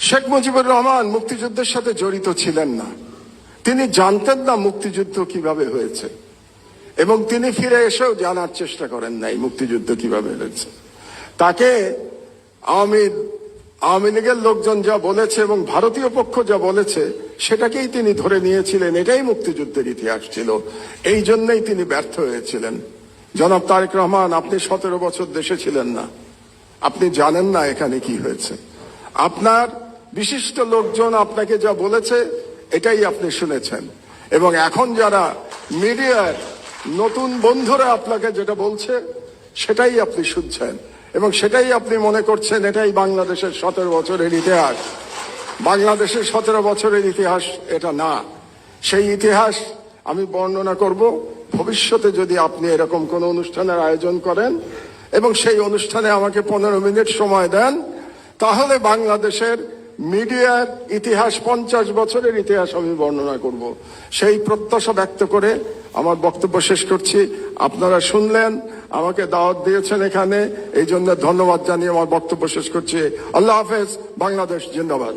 শেখ মুজিবুর রহমান মুক্তিযুদ্ধের সাথে জড়িত ছিলেন না। তিনি জানতেন না মুক্তিযুদ্ধ কিভাবে হয়েছে, এবং তিনি ফিরে এসেও জানার চেষ্টা করেন নাই মুক্তিযুদ্ধ কিভাবে হয়েছে। তাকে আওয়ামী লীগের লোকজন যা বলেছে এবং ভারতীয় পক্ষ যা বলেছে সেটাকেই তিনি ধরে নিয়েছিলেন, এটাই মুক্তিযুদ্ধের ইতিহাস ছিল। এই জন্যই তিনি ব্যর্থ হয়েছিলেন। জনাব তারেক রহমান, আপনি 17 বছর দেশে ছিলেন না, আপনি জানেন না এখানে কি হয়েছে। আপনার বিশিষ্ট লোকজন আপনাকে যা বলেছে এটাই আপনি শুনেছেন, এবং এখন যারা মিডিয়ার নতুন বন্ধুরা আপনাকে যেটা বলছে সেটাই আপনি শুনছেন, এবং সেটাই আপনি মনে করছেন এটাই বাংলাদেশের 17 বছরের ইতিহাস। বাংলাদেশের 17 বছরের ইতিহাস এটা না। সেই ইতিহাস আমি বর্ণনা করব ভবিষ্যতে যদি আপনি এরকম কোন অনুষ্ঠানের আয়োজন করেন এবং সেই অনুষ্ঠানে আমাকে 15 মিনিট সময় দেন, তাহলে বাংলাদেশের মিডিয়ার ইতিহাস, 50 বছরের ইতিহাস আমি বর্ণনা করব। সেই প্রত্যাশা ব্যক্ত করে আমার বক্তব্য শেষ করছি। আপনারা শুনলেন, আমাকে দাওয়াত দিয়েছেন এখানে, এই জন্য ধন্যবাদ জানিয়ে আমার বক্তব্য শেষ করছি। আল্লাহ হাফেজ। বাংলাদেশ জিন্দাবাদ।